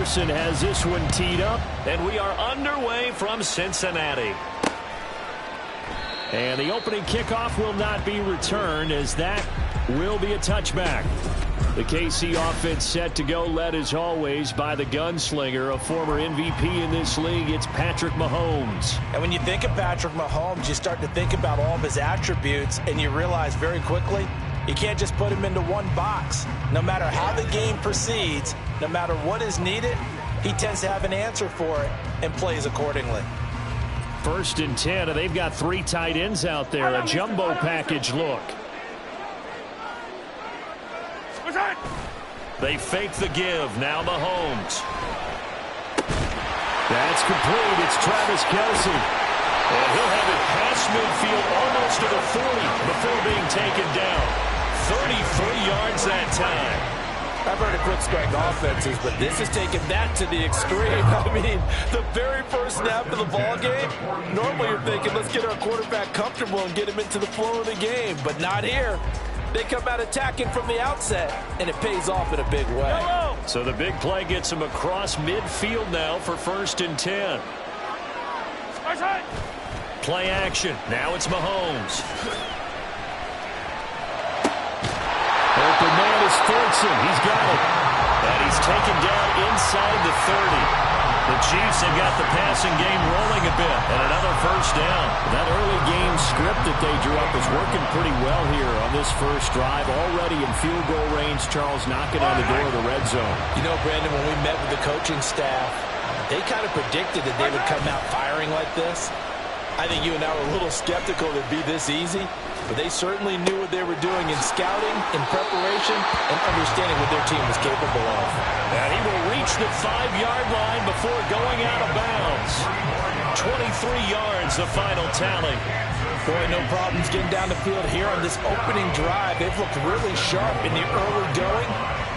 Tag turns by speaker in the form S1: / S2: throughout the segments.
S1: Pearson has this one teed up, and we are underway from Cincinnati. And the opening kickoff will not be returned, as that will be a touchback. The KC offense set to go, led as always by the gunslinger, a former MVP in this league. It's Patrick Mahomes.
S2: And when you think of Patrick Mahomes, you start to think about all of his attributes, and you realize very quickly you can't just put him into one box. No matter how the game proceeds, no matter what is needed, he tends to have an answer for it and plays accordingly.
S1: 1st and 10, and they've got 3 tight ends out there. A jumbo package look. They fake the give. Now Mahomes. That's complete. It's Travis Kelce. And he'll have it past midfield almost to the 40 before being taken down. 33 yards that time.
S2: I've heard of quick-strike offenses, but this is taking that to the extreme. I mean, the very first snap of the ball game, normally you're thinking, let's get our quarterback comfortable and get him into the flow of the game, but not here. They come out attacking from the outset, and it pays off in a big way.
S1: So the big play gets him across midfield now for 1st and 10. Play action. Now it's Mahomes. Open man is Fortson. He's got it. And he's taken down inside the 30. The Chiefs have got the passing game rolling a bit. And another 1st down. That early game script that they drew up is working pretty well here on this first drive. Already in field goal range, Charles knocking on the door of the red zone.
S2: You know, Brandon, when we met with the coaching staff, they kind of predicted that they would come out firing like this. I think you and I were a little skeptical it'd be this easy, but they certainly knew what they were doing in scouting, in preparation, and understanding what their team was capable of.
S1: And he will reach the 5-yard line before going out of bounds. 23 yards, the final tally.
S2: Boy, no problems getting down the field here on this opening drive. They've looked really sharp in the early going,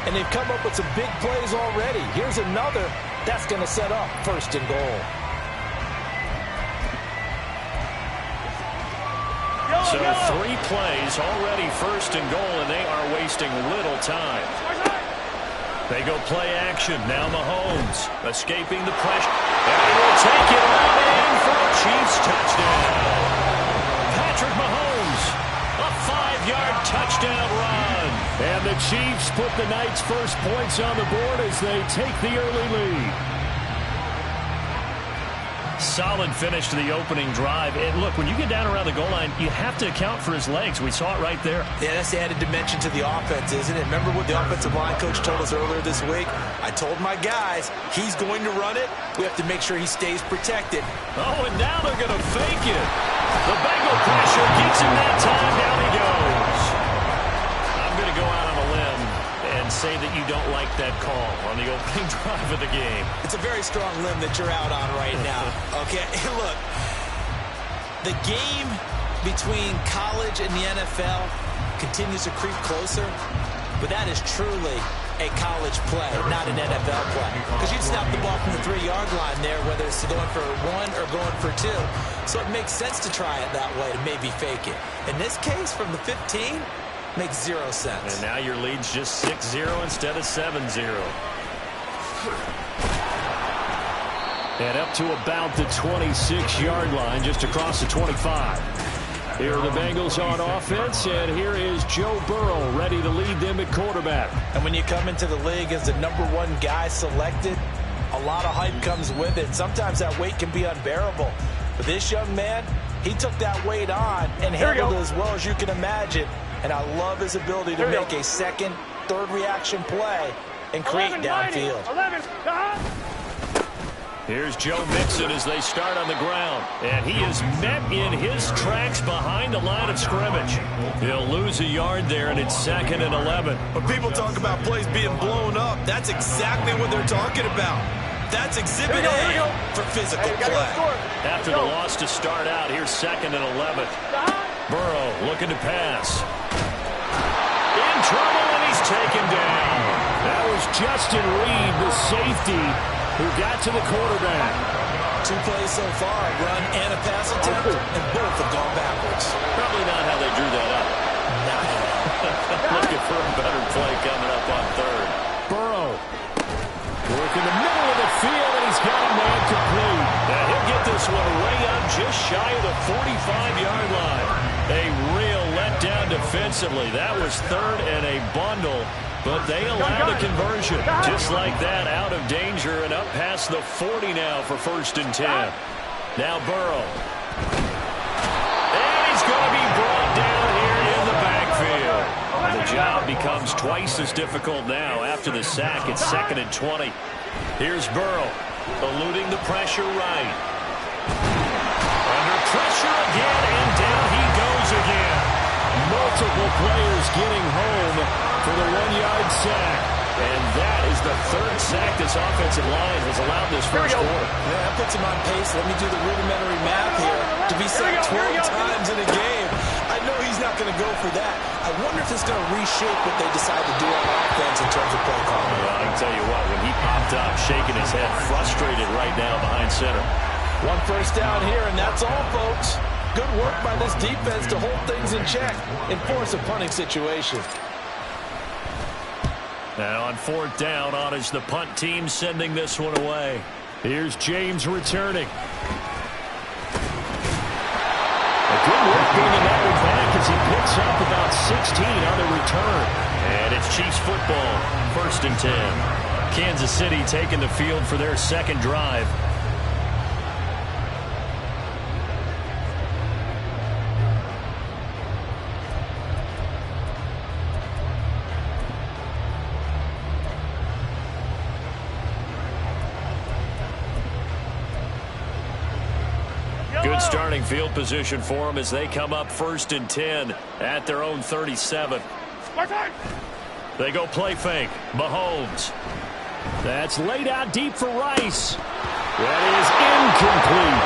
S2: and they've come up with some big plays already. Here's another that's going to set up 1st and goal.
S1: So 3 plays already 1st and goal, and they are wasting little time. They go play action. Now Mahomes escaping the pressure. And he will take it all in for a Chiefs touchdown. Patrick Mahomes, a 5-yard touchdown run. And the Chiefs put the night's first points on the board as they take the early lead. Solid finish to the opening drive. And look, when you get down around the goal line, you have to account for his legs. We saw it right there.
S2: Yeah, that's the added dimension to the offense, isn't it? Remember what the offensive line coach told us earlier this week? I told my guys, he's going to run it. We have to make sure he stays protected.
S1: Oh, and now they're going to fake it. The Bengal pressure gets him that time. Down he goes. I'm going to go out on a limb and say that you don't like that call on the opening drive of the game.
S2: It's a very strong limb that you're out on right now. Okay, look, the game between college and the NFL continues to creep closer, but that is truly a college play, not an NFL play. Because you'd snap the ball from the 3-yard line there, whether it's going for 1 or going for 2. So it makes sense to try it that way, to maybe fake it. In this case, from the 15, makes 0 sense.
S1: And now your lead's just 6-0 instead of 7-0. And up to about the 26-yard line, just across the 25. Here are the Bengals on offense, and here is Joe Burrow ready to lead them at quarterback.
S2: And when you come into the league as the #1 guy selected, a lot of hype comes with it. Sometimes that weight can be unbearable. But this young man, he took that weight on and handled it as well as you can imagine. And I love his ability to make a second, third reaction play and create downfield.
S1: Here's Joe Mixon as they start on the ground. And he is met in his tracks behind the line of scrimmage. He'll lose a yard there, and it's 2nd and 11.
S2: When people talk about plays being blown up, that's exactly what they're talking about. That's Exhibit A for physical play.
S1: After the loss to start out, here's 2nd and 11. Burrow looking to pass. In trouble, and he's taken down. That was Justin Reed, the safety, who got to the quarterback.
S2: 2 plays so far, a run and a pass attempt, and both have gone backwards.
S1: Probably not how they drew that up.
S2: Not at all.
S1: Looking for a better play coming up on 3rd. Burrow. Work in the middle of the field, and he's got a man complete. Now he'll get this one way up just shy of the 45-yard line. A real letdown defensively. That was third and a bundle, but they allow the conversion. Just like that, out of danger and up past the 40 now for 1st and 10. Now Burrow. And he's going to be brought down here in the backfield. The job becomes twice as difficult now after the sack. It's 2nd and 20. Here's Burrow, eluding the pressure right. Under pressure again, and down he goes again. Multiple players getting home for the 1-yard sack. And that is the 3rd sack this offensive line has allowed this first quarter.
S2: Yeah, that puts him on pace. Let me do the rudimentary math here. To be sacked 12 times in a game. I know he's not going to go for that. I wonder if it's going to reshape what they decide to do on offense in terms of play calling.
S1: Well, I can tell you what, when he popped up, shaking his head, frustrated right now behind center.
S2: 1 first down here, and that's all, folks. Good work by this defense to hold things in check and force a punting situation.
S1: Now on 4th down, on is the punt team sending this one away. Here's James returning. Good work bringing that one back as he picks up about 16 on the return. And it's Chiefs football, 1st and 10. Kansas City taking the field for their 2nd drive. Good starting field position for them as they come up 1st and 10 at their own 37. They go play fake. Mahomes. That's laid out deep for Rice. That is incomplete.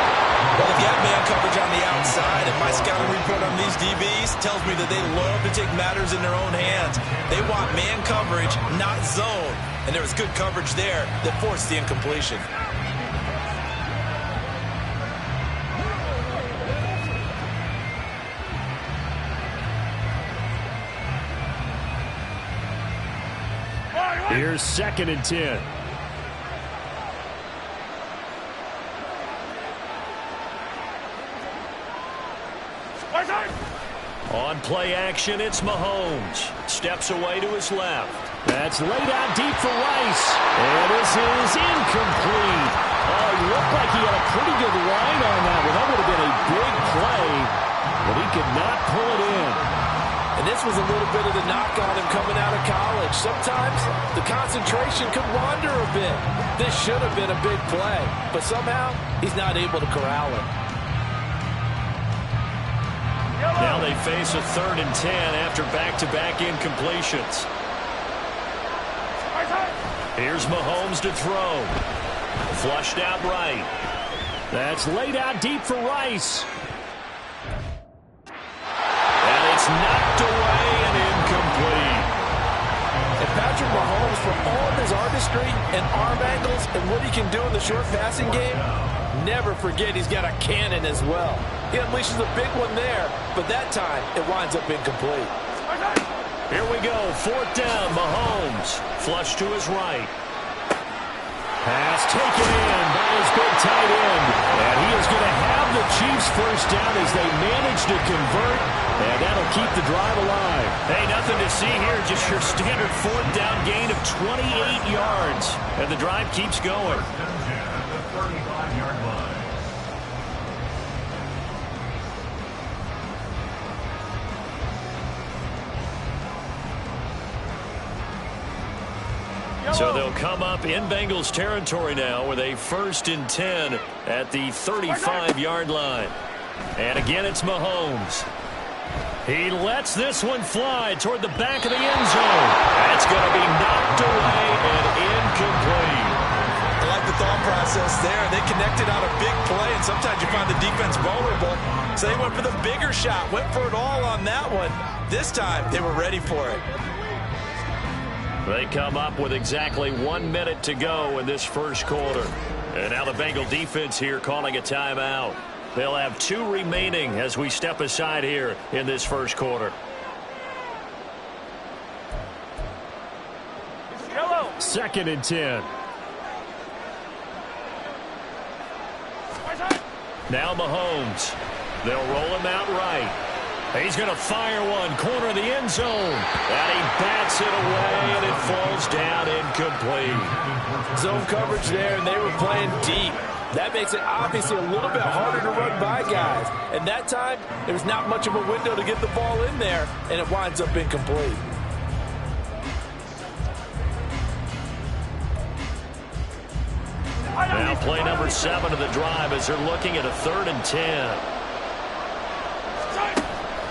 S2: Well, if you have man coverage on the outside, and my scouting report on these DBs tells me that they love to take matters in their own hands. They want man coverage, not zone. And there was good coverage there that forced the incompletion.
S1: Here's 2nd and 10. On play action, it's Mahomes. Steps away to his left. That's laid out deep for Rice. And this is incomplete. Oh, he looked like he had a pretty good line on that one. That would have been a big play, but he could not pull it in.
S2: And this was a little bit of the knock on him coming out of college. Sometimes the concentration could wander a bit. This should have been a big play, but somehow he's not able to corral it.
S1: Now they face a 3rd and 10 after back-to-back incompletions. Here's Mahomes to throw. Flushed out right. That's laid out deep for Rice. And it's knocked away and incomplete.
S2: And Patrick Mahomes, for all of his artistry and arm angles and what he can do in the short passing game, never forget he's got a cannon as well. He unleashes a big one there, but that time it winds up incomplete.
S1: Here we go, 4th down, Mahomes. Flush to his right. Pass taken in by his big tight end. And he is going to have the Chiefs first down as they manage to convert. And that'll keep the drive alive. Hey, nothing to see here. Just your standard 4th down gain of 28 yards. And the drive keeps going. So they'll come up in Bengals territory now with a 1st and 10 at the 35-yard line. And again, it's Mahomes. He lets this one fly toward the back of the end zone. That's going to be knocked away and incomplete.
S2: I like the thought process there. They connected on a big play, and sometimes you find the defense vulnerable. So they went for the bigger shot, went for it all on that one. This time, they were ready for it.
S1: They come up with exactly 1 minute to go in this first quarter. And now the Bengal defense here calling a timeout. They'll have 2 remaining as we step aside here in this first quarter. 2nd and 10. Now Mahomes. They'll roll him out right. He's going to fire one, corner of the end zone. And he bats it away, and it falls down incomplete.
S3: Zone coverage there, and they were playing deep. That makes it obviously a little bit harder to run by guys. And that time, there's not much of a window to get the ball in there, and it winds up incomplete.
S1: Now play number 7 of the drive as they're looking at a 3rd and 10.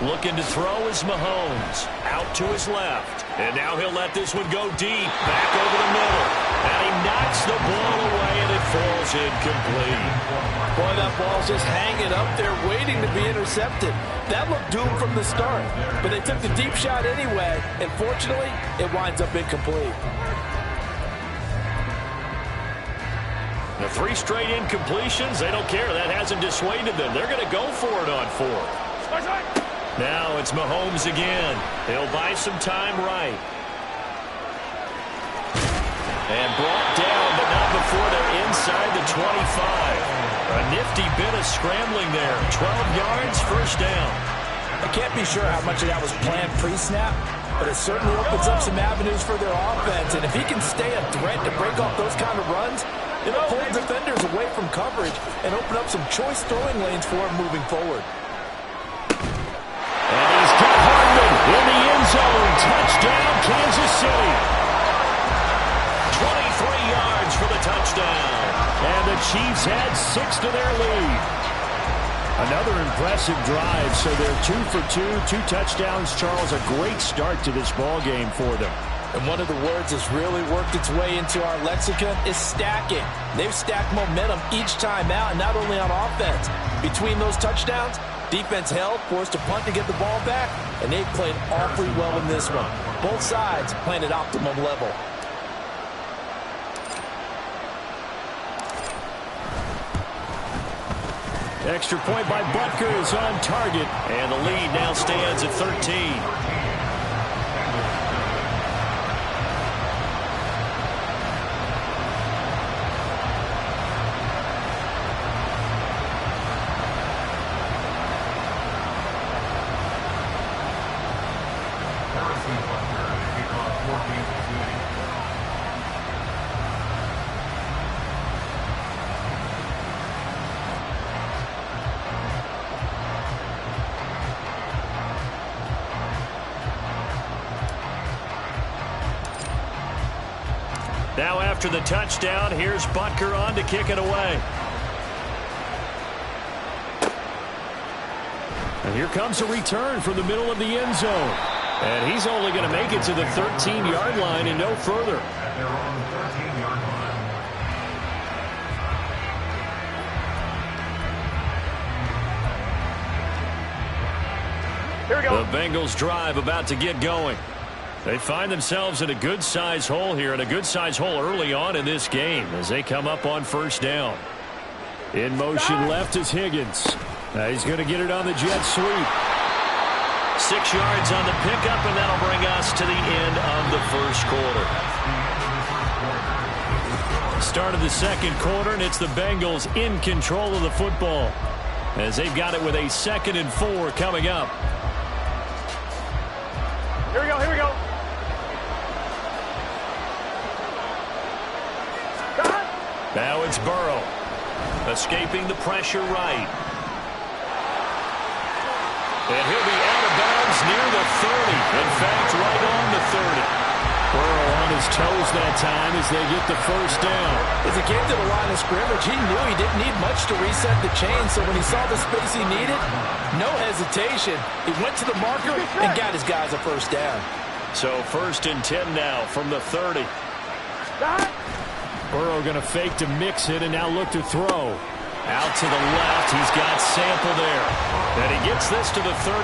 S1: Looking to throw is Mahomes. Out to his left. And now he'll let this one go deep. Back over the middle. And he knocks the ball away, and it falls incomplete.
S3: Boy, that ball's just hanging up there waiting to be intercepted. That looked doomed from the start. But they took the deep shot anyway, and fortunately, it winds up incomplete.
S1: The 3 straight incompletions, they don't care. That hasn't dissuaded them. They're going to go for it on 4th. Now it's Mahomes again. He'll buy some time right. And brought down, but not before they're inside the 25. A nifty bit of scrambling there. 12 yards, first down.
S3: I can't be sure how much of that was planned pre-snap, but it certainly opens up some avenues for their offense. And if he can stay a threat to break off those kind of runs, it'll pull defenders away from coverage and open up some choice throwing lanes for him moving forward.
S1: And he's got Hardman in the end zone. Touchdown, Kansas City. 23 yards for the touchdown. And the Chiefs had 6 to their lead. Another impressive drive. So they're 2 for 2 touchdowns. Charles, a great start to this ball game for them.
S3: And one of the words that's really worked its way into our lexicon is stacking. They've stacked momentum each time out, and not only on offense. Between those touchdowns, defense held, forced to punt to get the ball back, and they've played awfully well in this one. Both sides playing at optimum level.
S1: Extra point by Butker is on target, and the lead now stands at 13. Now after the touchdown, here's Butker on to kick it away. And here comes a return from the middle of the end zone. And he's only going to make it to the 13-yard line and no further.
S3: Here we go.
S1: The Bengals drive about to get going. They find themselves in a good-sized hole here, and a good-sized hole early on in this game as they come up on first down. In motion left is Higgins. He's going to get it on the jet sweep. 6 yards on the pickup, and that'll bring us to the end of the first quarter. Start of the second quarter, and it's the Bengals in control of the football as they've got it with a 2nd and 4 coming up.
S3: Here we go, here we go.
S1: Now it's Burrow, escaping the pressure right. And he'll be out of bounds near the 30. In fact, right on the 30. Burrow on his toes that time as they get the first down.
S3: As he came to the line of scrimmage, he knew he didn't need much to reset the chain, so when he saw the space he needed, no hesitation. He went to the marker and got his guys a first down.
S1: So 1st and 10 now from the 30. Burrow going to fake to mix it and now look to throw. Out to the left, he's got Sample there. And he gets this to the 35.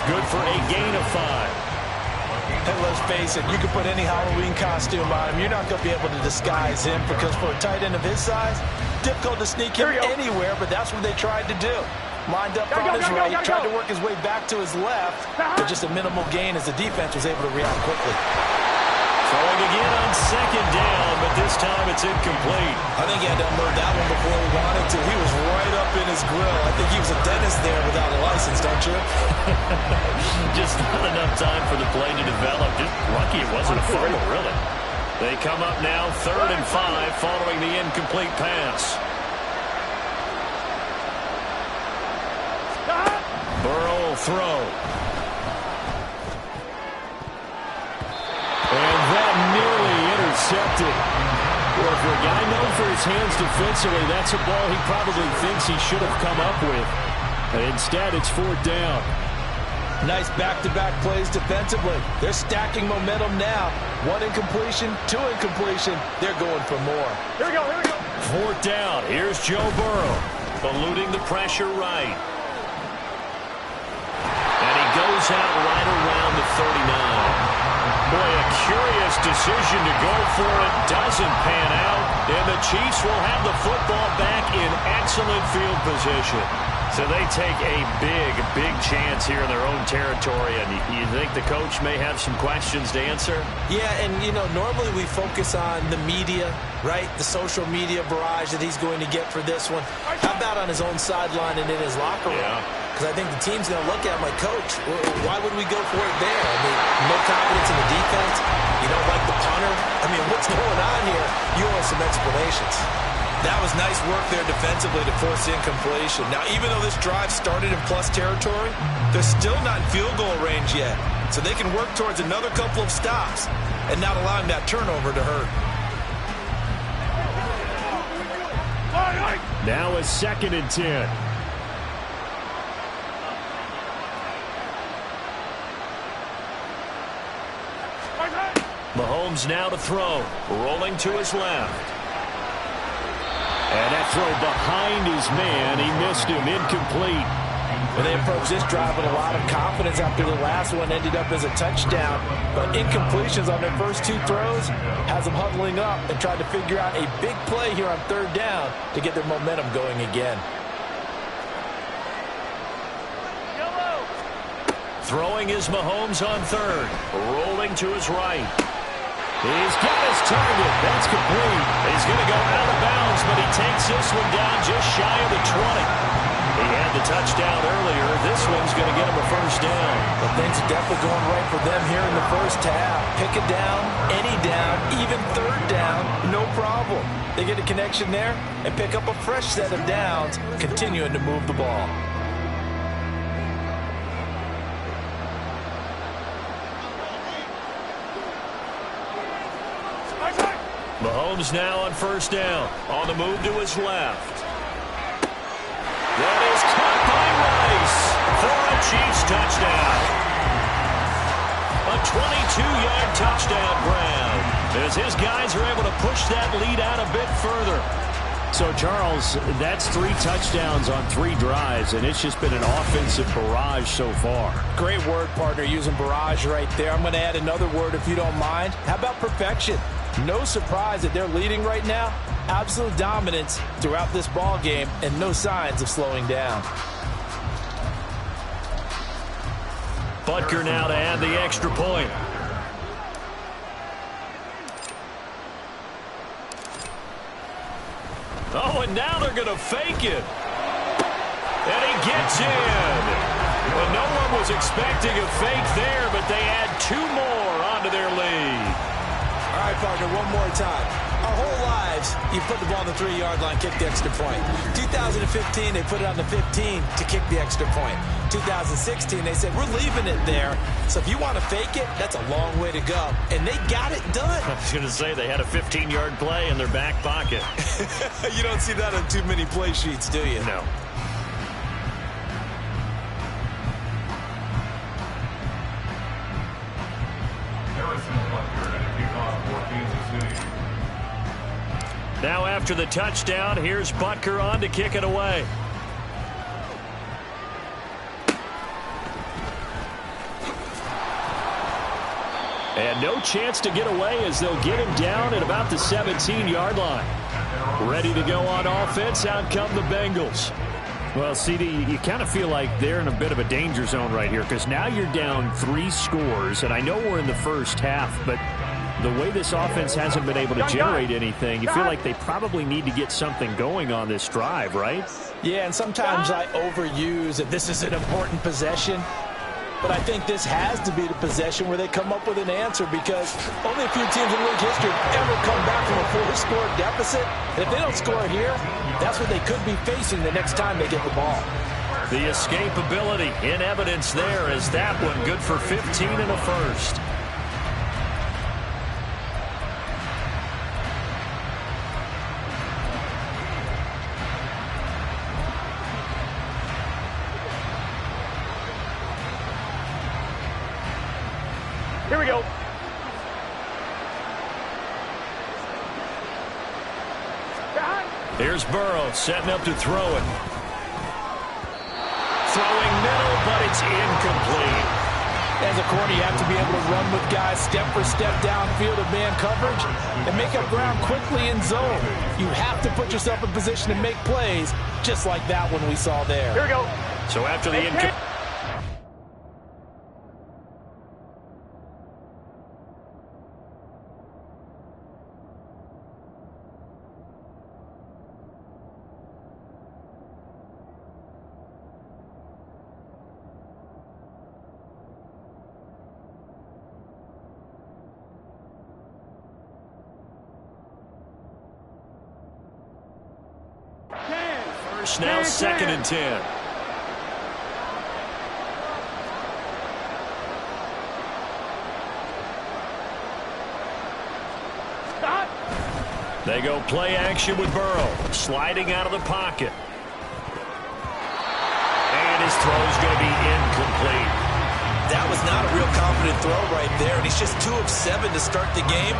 S1: Good for a gain of 5.
S3: And let's face it, you can put any Halloween costume on him. You're not going to be able to disguise him because for a tight end of his size, difficult to sneak him anywhere, but that's what they tried to do. Lined up on his right, tried to work his way back to his left, but just a minimal gain as the defense was able to react quickly.
S1: Throwing again on 2nd down, but this time it's incomplete.
S2: I think he had to unload that one before he wanted to. He was right up in his grill. I think he was a dentist there without a license, don't you?
S1: Just not enough time for the play to develop. Just lucky it wasn't a fumble, really. They come up now 3rd and 5 following the incomplete pass. Burrow will throw. And that nearly intercepted. Well, for a guy known for his hands defensively, that's a ball he probably thinks he should have come up with. And instead, it's 4th down.
S3: Nice back-to-back plays defensively. They're stacking momentum now. 1 incompletion, 2 incompletion. They're going for more.
S4: Here we go, here we go.
S1: 4th down. Here's Joe Burrow, eluding the pressure right. And he goes out right around the 39. Boy, a curious decision to go for it. Doesn't pan out. And the Chiefs will have the football back in excellent field position. So they take a big chance here in their own territory. And you think the coach may have some questions to answer?
S2: Yeah, and, you know, normally we focus on the media, right? The social media barrage that he's going to get for this one. How about on his own sideline and in his locker room?
S1: Yeah.
S2: Because I think the team's going to look at him like, Coach, why would we go for it there? I mean, no confidence in the defense. You don't like the punter. I mean, what's going on here? You owe us some explanations. That was nice work there defensively to force incompletion. Now, even though this drive started in plus territory, they're still not in field goal range yet. So they can work towards another couple of stops and not allowing that turnover to hurt.
S1: Now a 2nd and 10. Mahomes now to throw. Rolling to his left. And that throw behind his man. He missed him. Incomplete.
S3: Well, they approached this drive with a lot of confidence after the last one ended up as a touchdown. But incompletions on their first 2 throws has them huddling up and trying to figure out a big play here on 3rd down to get their momentum going again.
S1: Throwing is Mahomes on 3rd. Rolling to his right. He's got his target. That's complete. He's going to go out of bounds, but he takes this one down just shy of the 20. He had the touchdown earlier. This one's going to get him a 1st down.
S3: But things are definitely going right for them here in the first half. Pick a down, any down, even 3rd down, no problem. They get a connection there and pick up a fresh set of downs, continuing to move the ball.
S1: Mahomes now on 1st down. On the move to his left. That is caught by Rice for a Chiefs touchdown. A 22-yard touchdown grab as his guys are able to push that lead out a bit further. So, Charles, that's 3 touchdowns on 3 drives, and it's just been an offensive barrage so far.
S3: Great word, partner, using barrage right there. I'm going to add another word if you don't mind. How about perfection? No surprise that they're leading right now. Absolute dominance throughout this ball game and no signs of slowing down.
S1: Butker now to add the extra point. Oh, and now they're going to fake it. And he gets in. Well, no one was expecting a fake there, but they add 2 more onto their lead.
S2: All right, partner, one more time. Our whole lives, you put the ball on the 3-yard line, kick the extra point. 2015, they put it on the 15 to kick the extra point. 2016, they said, we're leaving it there. So if you want to fake it, that's a long way to go. And they got it done.
S1: I was going to say they had a 15-yard play in their back pocket.
S2: You don't see that on too many play sheets, do you?
S1: No. Now after the touchdown, here's Butker on to kick it away. And no chance to get away as they'll get him down at about the 17-yard line. Ready to go on offense, out come the Bengals. Well, CD, you kind of feel like they're in a bit of a danger zone right here because now you're down 3 scores, and I know we're in the first half, but the way this offense hasn't been able to generate anything, you feel like they probably need to get something going on this drive, right?
S3: Yeah, and sometimes I overuse that this is an important possession. But I think this has to be the possession where they come up with an answer, because only a few teams in league history have ever come back from a 4-score deficit. And if they don't score here, that's what they could be facing the next time they get the ball.
S1: The escapability in evidence there as that one good for 15 and a first.
S4: Here we go.
S1: Here's Burrow setting up to throw it. Throwing middle, but it's incomplete.
S3: As a corner, you have to be able to run with guys step for step downfield of man coverage and make up ground quickly in zone. You have to put yourself in position to make plays, just like that one we saw there.
S4: Here we go.
S1: So after the incomplete. First, now 2nd and 10.
S4: Stop.
S1: They go play action with Burrow, sliding out of the pocket. And his throw's going to be incomplete.
S2: That was not a real confident throw right there, and he's just 2 of 7 to start the game.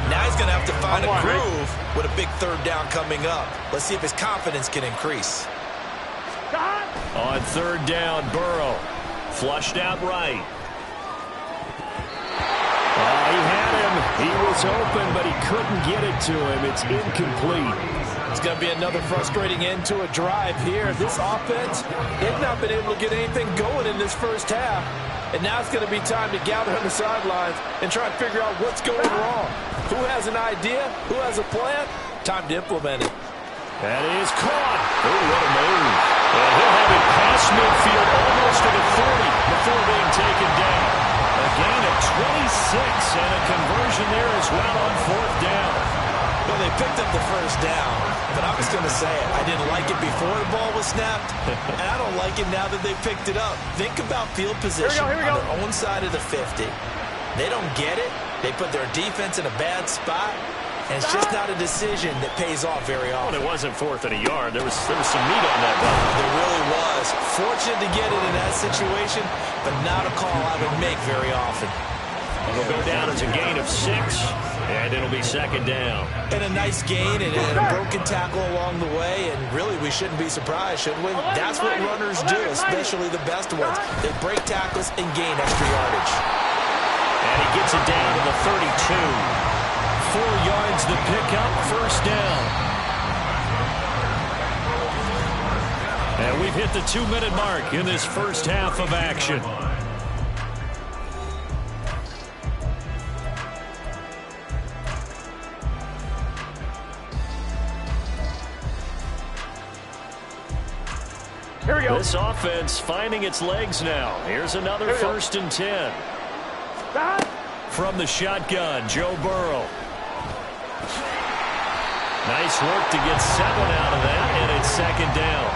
S2: Now he's going to have to find a groove with a big 3rd down coming up. Let's see if his confidence can increase.
S1: On 3rd down, Burrow flushed out right. Oh, he had him. He was open, but he couldn't get it to him. It's incomplete.
S3: It's going to be another frustrating end to a drive here. This offense, they've not been able to get anything going in this first half. And now it's going to be time to gather on the sidelines and try and figure out what's going wrong. Who has an idea? Who has a plan? Time to implement it.
S1: That is caught. Oh, what a move. And he'll have it past midfield almost to the 30 before being taken down. A gain of 26 and a conversion there as well on 4th down.
S2: Well, they picked up the first down, but I was going to say it. I didn't like it before the ball was snapped, and I don't like it now that they picked it up. Think about field position
S4: Here we go.
S2: on their own side of the 50. They don't get it. They put their defense in a bad spot, and it's just not a decision that pays off very often.
S1: Well, it wasn't 4th and a yard. There was some meat on that one.
S2: There really was. Fortunate to get it in that situation, but not a call I would make very often.
S1: It'll go down as a gain of 6, and it'll be 2nd down.
S2: And a nice gain and a broken tackle along the way, and really we shouldn't be surprised, should we? That's what runners do, especially the best ones. They break tackles and gain extra yardage.
S1: And he gets it down to the 32. 4 yards to pick up, 1st down. And we've hit the 2-minute mark in this first half of action.
S4: Here we go.
S1: This offense finding its legs now. Here's another 1st and 10.
S4: Stop.
S1: From the shotgun, Joe Burrow. Nice work to get 7 out of that, and it's 2nd down.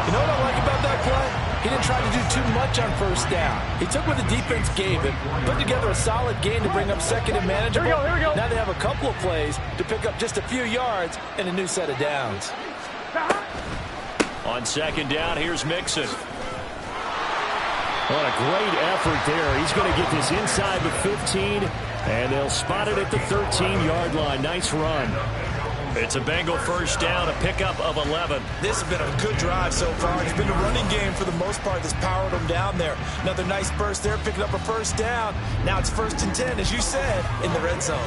S3: You know what I like about that play? He didn't try to do too much on 1st down. He took what the defense gave him, put together a solid gain to bring up 2nd and manageable.
S4: Here we go.
S3: Now they have a couple of plays to pick up just a few yards and a new set of downs.
S1: On 2nd down, here's Mixon. What a great effort there. He's going to get this inside the 15, and they'll spot it at the 13-yard line. Nice run. It's a Bengal 1st down, a pickup of 11.
S2: This has been a good drive so far. It's been a running game for the most part that's powered them down there. Another nice burst there, picking up a 1st down. Now it's 1st and 10, as you said, in the red zone.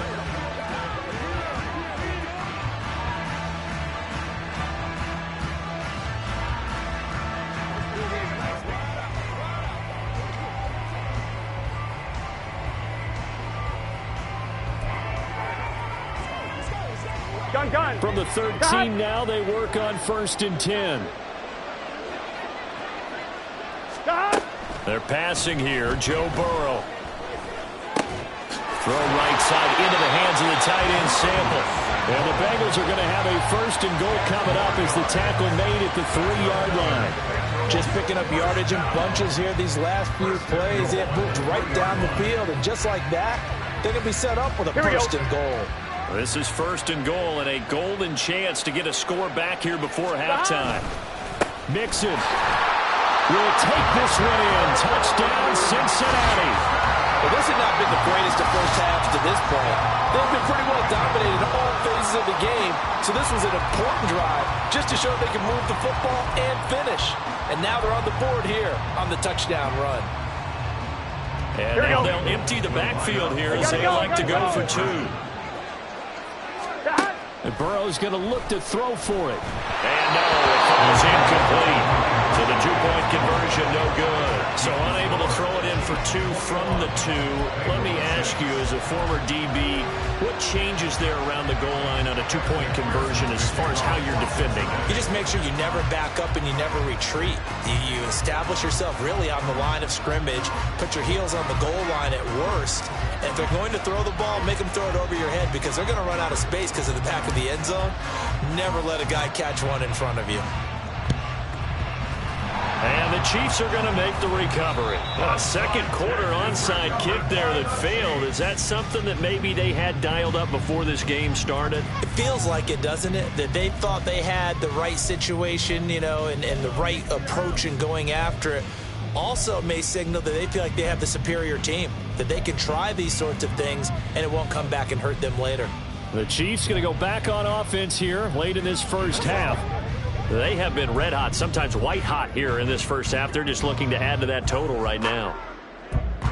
S4: Gun.
S1: From the 13 now, they work on 1st and 10.
S4: Gun.
S1: They're passing here. Joe Burrow. Throw right side into the hands of the tight end Sample. And the Bengals are going to have a 1st and goal coming up as the tackle made at the 3-yard line.
S3: Just picking up yardage in bunches here these last few plays. They have moved right down the field, and just like that, they're going to be set up with a 1st and goal.
S1: This is 1st and goal and a golden chance to get a score back here before halftime. Mixon will take this one in. Touchdown, Cincinnati.
S3: Well, this has not been the greatest of first halves to this point. They've been pretty well dominated in all phases of the game, so this was an important drive just to show they can move the football and finish. And now they're on the board here on the touchdown run.
S1: And now they'll empty the backfield here as they like to go for 2. And Burrow's going to look to throw for it. And no, it falls incomplete. So the 2-point conversion, no good. So unable to throw it in for 2 from the 2. Let me ask you, as a former DB, what changes there around the goal line on a 2-point conversion as far as how you're defending?
S2: You just make sure you never back up and you never retreat. You establish yourself really on the line of scrimmage, put your heels on the goal line at worst. And if they're going to throw the ball, make them throw it over your head because they're going to run out of space because of the back of the end zone. Never let a guy catch one in front of you.
S1: And the Chiefs are going to make the recovery. A second quarter onside kick there that failed. Is that something that maybe they had dialed up before this game started?
S2: It feels like it, doesn't it? That they thought they had the right situation, you know, and the right approach in going after it. Also may signal that they feel like they have the superior team, that they can try these sorts of things and it won't come back and hurt them later.
S1: The Chiefs going to go back on offense here late in this first half. They have been red hot, sometimes white hot here in this first half. They're just looking to add to that total right now.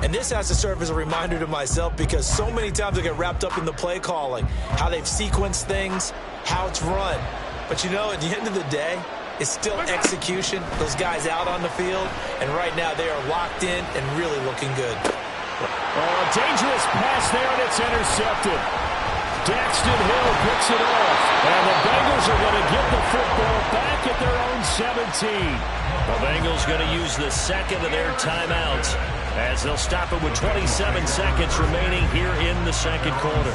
S2: And this has to serve as a reminder to myself because so many times I get wrapped up in the play calling, how they've sequenced things, how it's run. But you know, at the end of the day, it's still execution. Those guys out on the field, and right now they are locked in and really looking good.
S1: Oh, a dangerous pass there, and it's intercepted. Daxton Hill picks it off, and the Bengals are going to get the football back at their own 17. The Bengals going to use the second of their timeouts as they'll stop it with 27 seconds remaining here in the second quarter.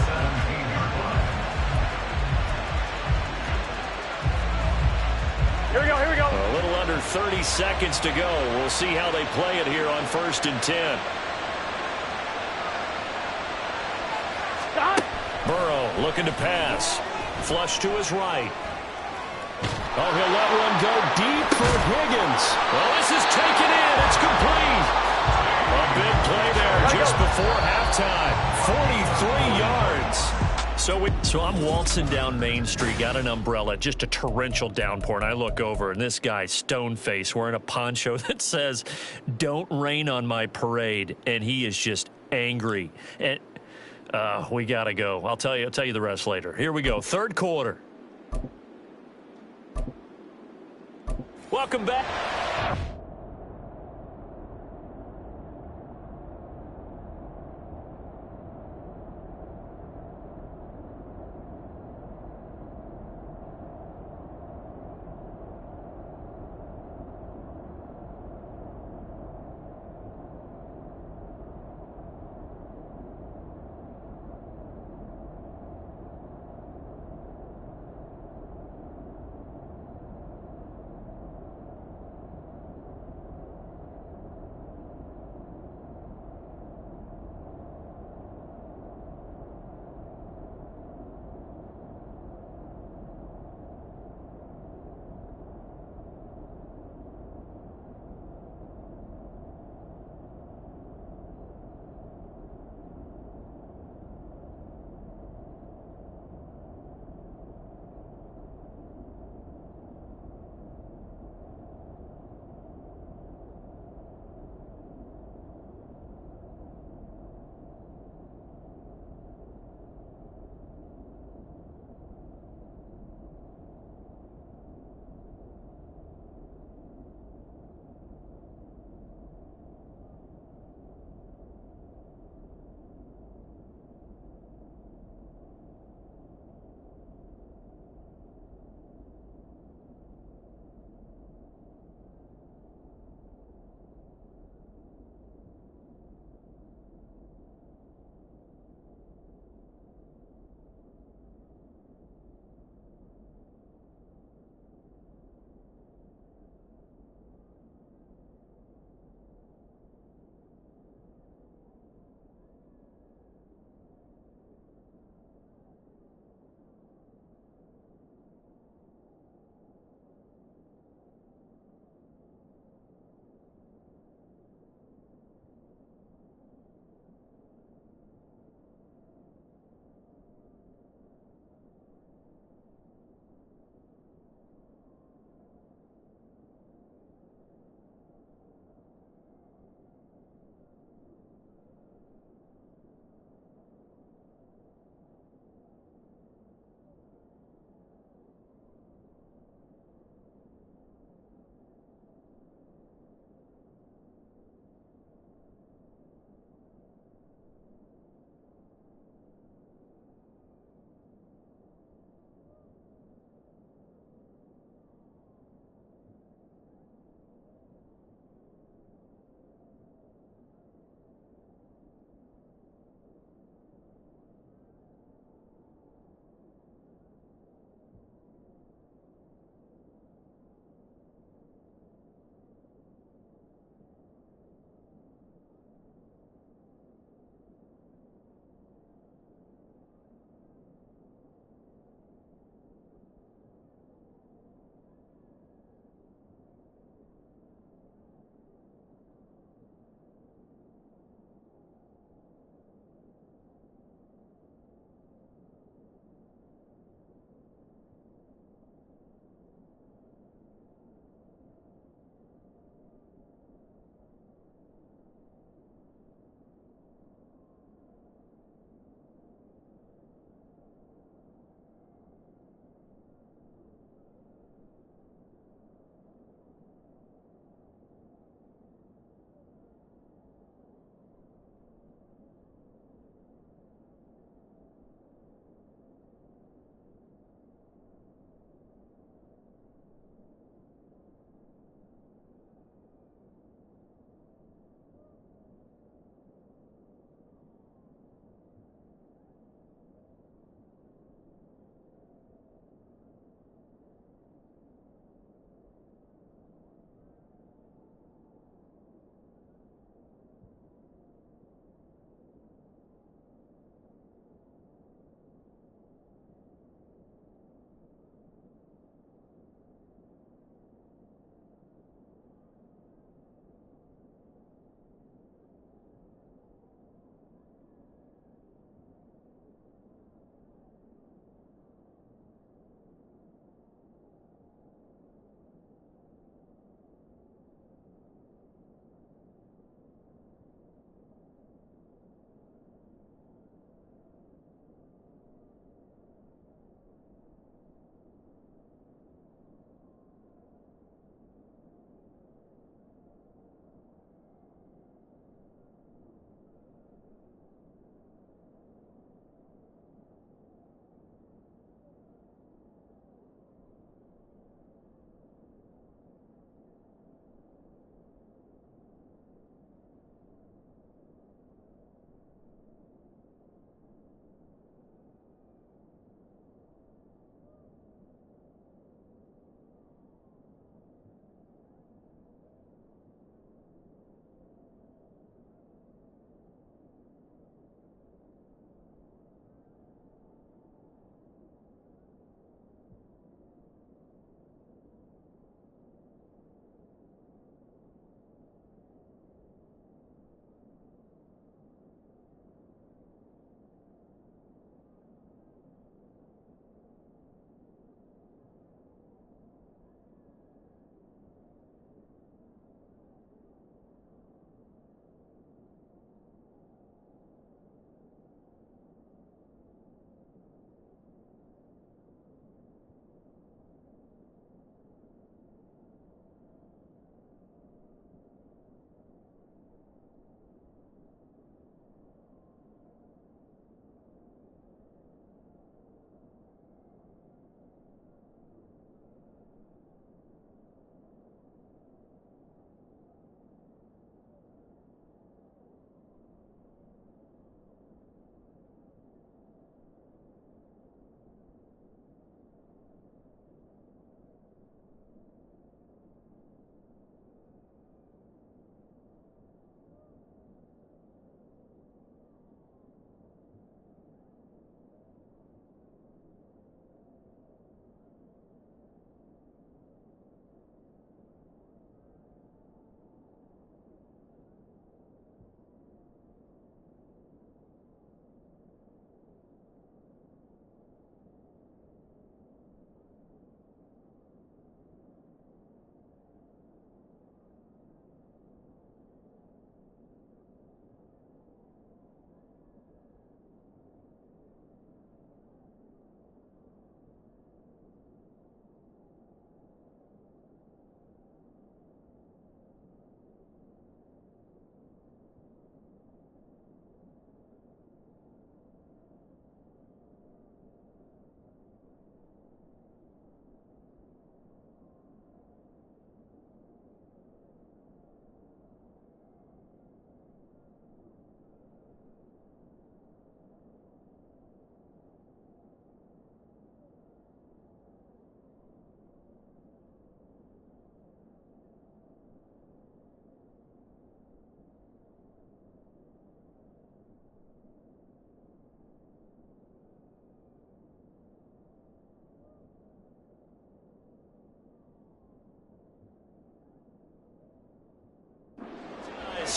S4: Here we go.
S1: A little under 30 seconds to go. We'll see how they play it here on 1st and 10. Burrow looking to pass. Flush to his right. Oh, he'll let one go deep for Higgins. Well, this is taken in. It's complete. A big play there just before halftime. 43 yards. So I'm waltzing down Main Street, got an umbrella, just a torrential downpour, and I look over, and this guy, stone-faced, wearing a poncho that says, "Don't rain on my parade," and he is just angry. And we got to go. I'll tell you the rest later. Here we go. Third quarter. Welcome back.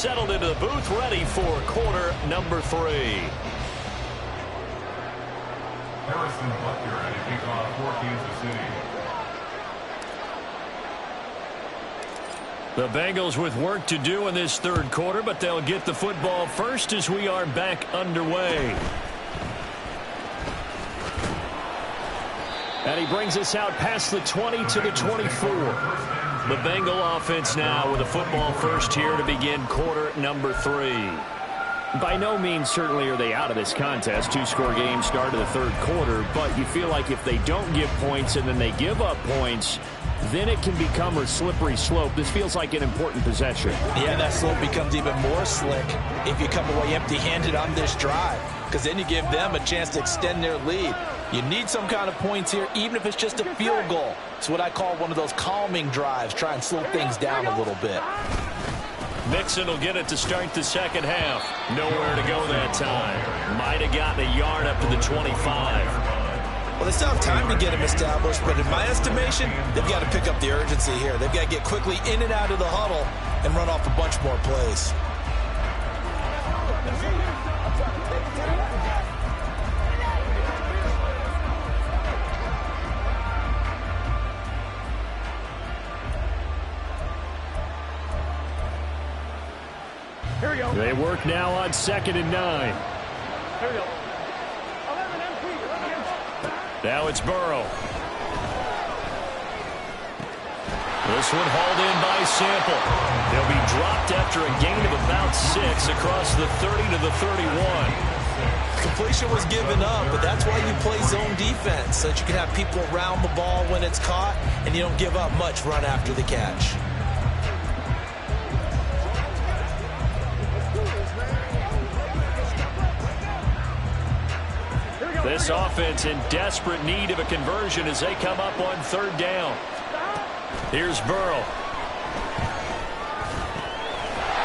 S1: settled into the booth, ready for quarter number 3.
S5: Harrison Butker and a kickoff for Kansas City.
S1: The Bengals with work to do in this third quarter, but they'll get the football first as we are back underway. And he brings us out past the 20 to the 24. The Bengal offense now with a football first here to begin quarter number 3. By no means certainly are they out of this contest. 2-score game start of the third quarter, but you feel like if they don't give points and then they give up points, then it can become a slippery slope. This feels like an important possession.
S3: Yeah, that slope becomes even more slick if you come away empty-handed on this drive, because then you give them a chance to extend their lead. You need some kind of points here, even if it's just a field goal. It's what I call one of those calming drives. Try and slow things down a little bit.
S1: Mixon will get it to start the second half. Nowhere to go that time. Might have gotten a yard up to the 25.
S2: Well, they still have time to get him established, but in my estimation, they've got to pick up the urgency here. They've got to get quickly in and out of the huddle and run off a bunch more plays.
S4: Here we go.
S1: They work now on 2nd and 9.
S4: Here we go. 11 MP.
S1: Now it's Burrow. This one hauled in by Sample. They'll be dropped after a gain of about 6 across the 30 to the 31.
S2: Completion was given up, but that's why you play zone defense, so that you can have people around the ball when it's caught, and you don't give up much run after the catch.
S1: This offense in desperate need of a conversion as they come up on 3rd down. Here's Burrow.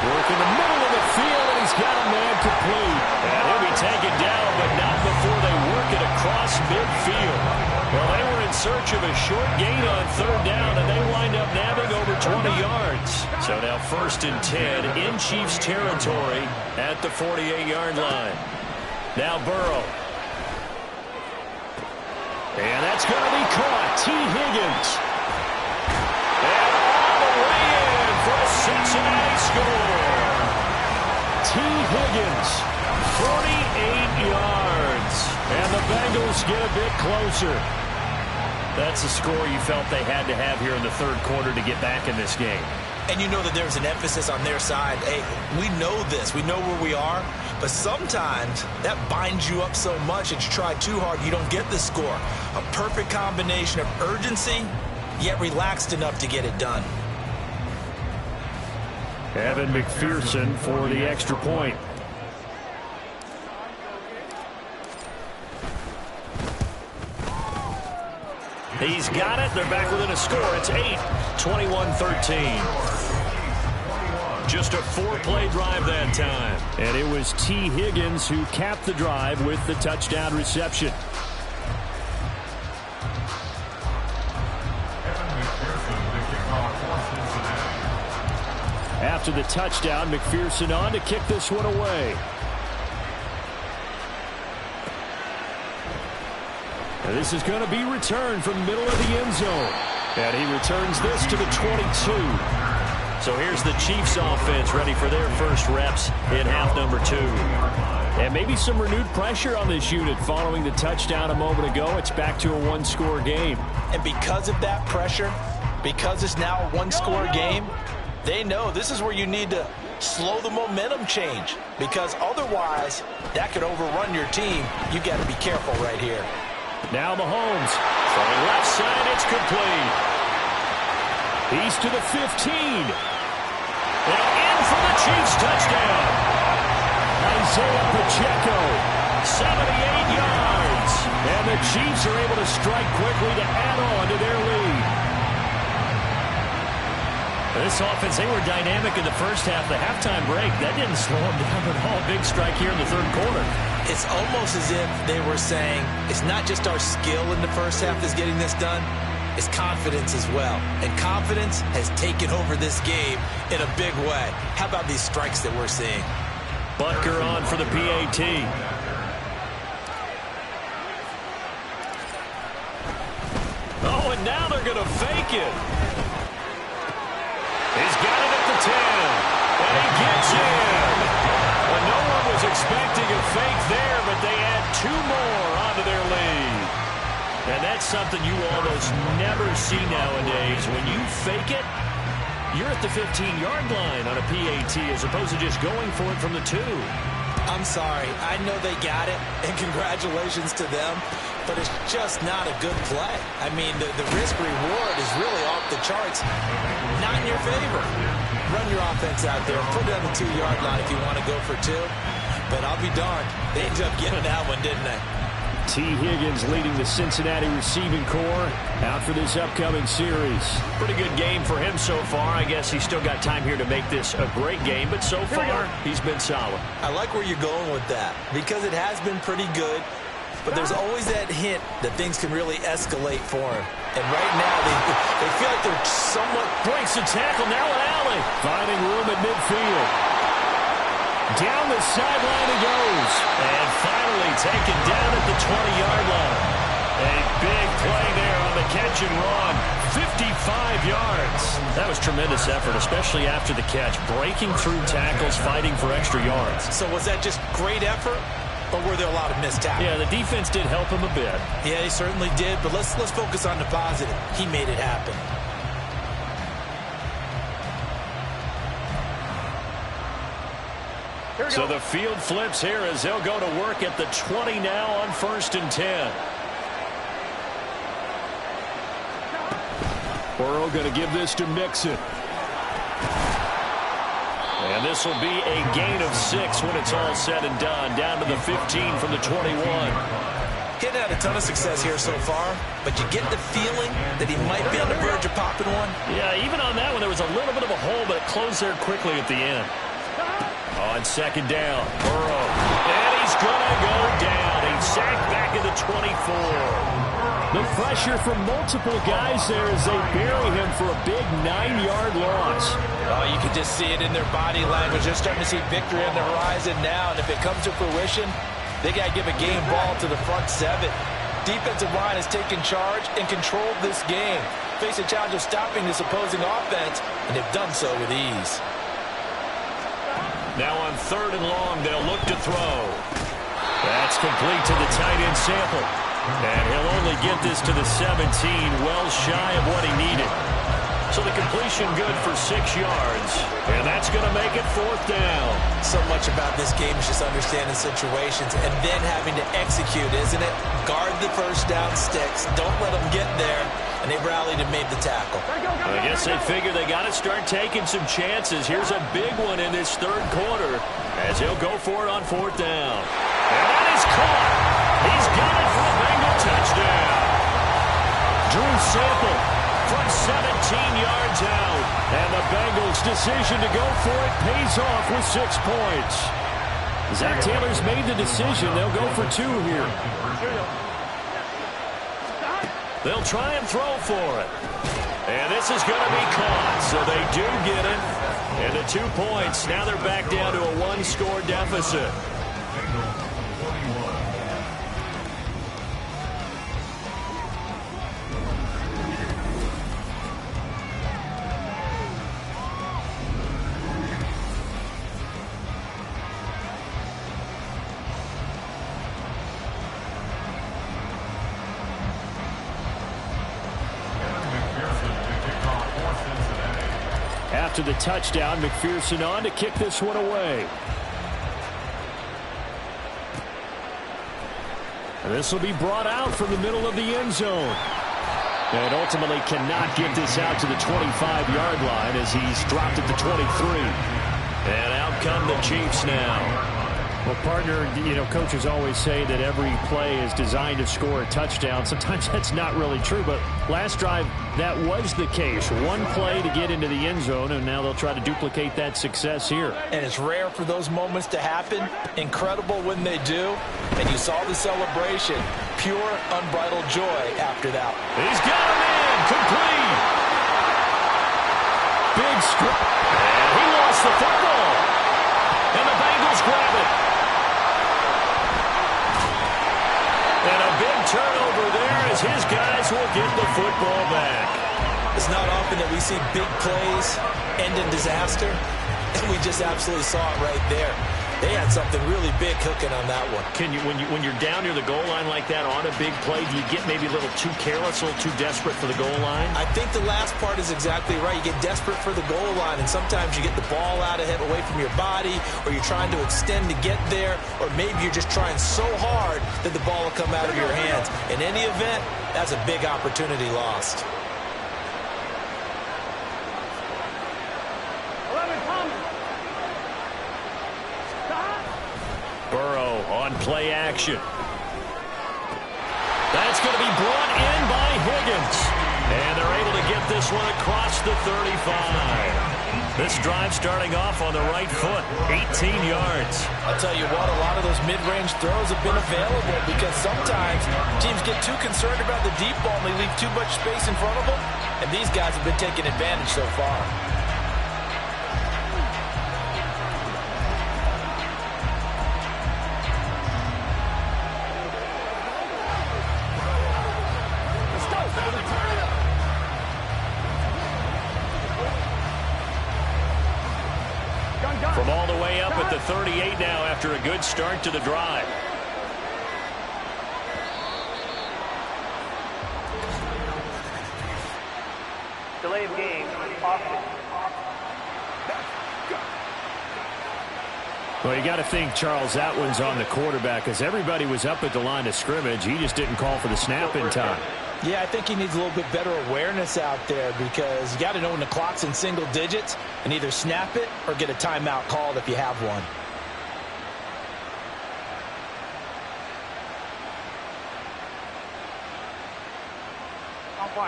S1: Work in the middle of the field, and he's got a man complete. And he'll be taken down, but not before they work it across midfield. Well, they were in search of a short gain on 3rd down, and they wind up nabbing over 20 yards. So now 1st and 10 in Chiefs territory at the 48-yard line. Now Burrow. And that's going to be caught. T. Higgins. And all the way in for a Cincinnati score. T. Higgins, 48 yards. And the Bengals get a bit closer. That's a score you felt they had to have here in the third quarter to get back in this game.
S2: And you know that there's an emphasis on their side. Hey, we know this. We know where we are. But sometimes that binds you up so much that you try too hard, you don't get the score. A perfect combination of urgency, yet relaxed enough to get it done.
S1: Evan McPherson for the extra point. He's got it. They're back within a score. It's 8, 21-13. Just a 4-play drive that time. And it was T. Higgins who capped the drive with the touchdown reception. After the touchdown, McPherson on to kick this one away. And this is going to be returned from the middle of the end zone. And he returns this to the 22. So here's the Chiefs offense ready for their first reps in half number 2. And maybe some renewed pressure on this unit following the touchdown a moment ago. It's back to a 1-score game.
S2: And because of that pressure, because it's now a 1-score game, they know this is where you need to slow the momentum change, because otherwise that could overrun your team. You got to be careful right here.
S1: Now Mahomes from the left side, it's complete. He's to the 15. And in for the Chiefs touchdown. Isaiah Pacheco, 78 yards. And the Chiefs are able to strike quickly to add on to their lead. This offense, they were dynamic in the first half. The halftime break, that didn't slow them down at all. Big strike here in the third quarter.
S2: It's almost as if they were saying, it's not just our skill in the first half that's getting this done. is confidence as well. And confidence has taken over this game in a big way. How about these strikes that we're seeing?
S1: Butker on for the PAT. Oh, and now they're going to fake it. He's got it at the 10. And he gets in. Well, no one was expecting a fake there, but they add 2 more onto their lead. And that's something you almost never see nowadays. When you fake it, you're at the 15-yard line on a PAT as opposed to just going for it from the 2.
S2: I'm sorry. I know they got it, and congratulations to them, but it's just not a good play. I mean, the risk-reward is really off the charts. Not in your favor. Run your offense out there. Put it on the 2-yard line if you want to go for 2. But I'll be darned. They ended up getting that one, didn't they?
S1: T. Higgins leading the Cincinnati receiving corps out for this upcoming series. Pretty good game for him so far. I guess he's still got time here to make this a great game, but so far he's been solid.
S2: I like where you're going with that because it has been pretty good, but there's always that hint that things can really escalate for him. And right now they feel like they're somewhat...
S1: Breaks the tackle, now an alley. Finding room at midfield. Down the sideline he goes. And finally taken down at the 20-yard line. A big play there on the catch and run. 55 yards. That was tremendous effort, especially after the catch. Breaking through tackles, fighting for extra yards.
S2: So was that just great effort, or were there a lot of missed tackles?
S1: Yeah, the defense did help him a bit.
S2: Yeah, he certainly did, but let's focus on the positive. He made it happen.
S1: So the field flips here as they'll go to work at the 20 now on 1st and 10. Burrow going to give this to Mixon. And this will be a gain of 6 when it's all said and done. Down to the 15 from the 21.
S2: Hitting had a ton of success here so far, but you get the feeling that he might be on the verge of popping one.
S1: Yeah, even on that one, there was a little bit of a hole, but it closed there quickly at the end. On 2nd down, Burrow. And he's going to go down. He's sacked back at the 24. The pressure from multiple guys there as they bury him for a big 9-yard loss.
S3: Oh, you can just see it in their body language. They're starting to see victory on the horizon now, and if it comes to fruition, they got to give a game ball to the front 7. Defensive line has taken charge and controlled this game. Face a challenge of stopping this opposing offense, and they've done so with ease.
S1: Now on 3rd and long, they'll look to throw. That's complete to the tight end Sample. And he'll only get this to the 17, well shy of what he needed. So the completion good for 6 yards. And that's going to make it 4th down.
S2: So much about this game is just understanding situations and then having to execute, isn't it? Guard the first down sticks. Don't let them get there. And they rallied and made the tackle.
S1: I guess they figure they got to start taking some chances. Here's a big one in this 3rd quarter as he'll go for it on 4th down. And that is caught. He's got it for a Bengal touchdown. Drew Sample from 17 yards out. And the Bengals' decision to go for it pays off with 6 points. Zach Taylor's made the decision. They'll go for 2 here. They'll try and throw for it. And this is going to be caught. So they do get it. And the 2 points. Now they're back down to a 1-score deficit. After the touchdown, McPherson on to kick this one away. And this will be brought out from the middle of the end zone. And ultimately cannot get this out to the 25-yard line as he's dropped at the 23. And out come the Chiefs now. Well, partner, coaches always say that every play is designed to score a touchdown. Sometimes that's not really true, but last drive, that was the case. One play to get into the end zone, and now they'll try to duplicate that success here.
S3: And it's rare for those moments to happen. Incredible when they do. And you saw the celebration. Pure, unbridled joy after that.
S1: He's got him in. complete. Big strip. And he lost the football. And the Bengals grab it. And a big turnover there as his guys will get the football back.
S2: It's not often that we see big plays end in disaster, and we just absolutely saw it right there. They had something really big cooking on that one.
S1: Can you, when you're down near the goal line like that on a big play, do you get maybe a little too careless, a little too desperate for the goal line?
S2: I think the last part is exactly right. You get desperate for the goal line, and sometimes you get the ball out ahead, away from your body, or you're trying to extend to get there, or maybe you're just trying so hard that the ball will come out of your hands. In any event, that's a big opportunity lost.
S1: Burrow on play action. That's going to be brought in by Higgins. And they're able to get this one across the 35. This drive starting off on the right foot, 18 yards.
S3: I'll tell you what, a lot of those mid-range throws have been available because sometimes teams get too concerned about the deep ball and they leave too much space in front of them. And these guys have been taking advantage so far.
S1: From all the way up at the 38 now after a good start to the drive.
S4: Delay of game. Offense.
S1: Well, you got to think, Charles, that one's on the quarterback because everybody was up at the line of scrimmage. He just didn't call for the snap in time.
S3: Yeah, I think he needs a little bit better awareness out there because you got to know when the clock's in single digits and either snap it or get a timeout called if you have one.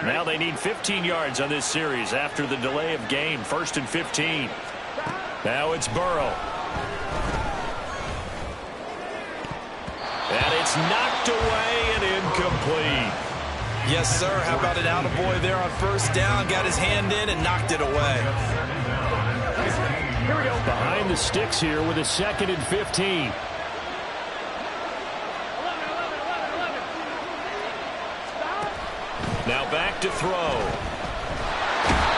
S1: Now they need 15 yards on this series after the delay of game. 1st and 15. Now it's Burrow. And it's knocked away and incomplete.
S2: Yes, sir. How about an attaboy there on first down? Got his hand in and knocked it away.
S4: Here we go.
S1: Behind the sticks here with a 2nd and 15. Now back to throw.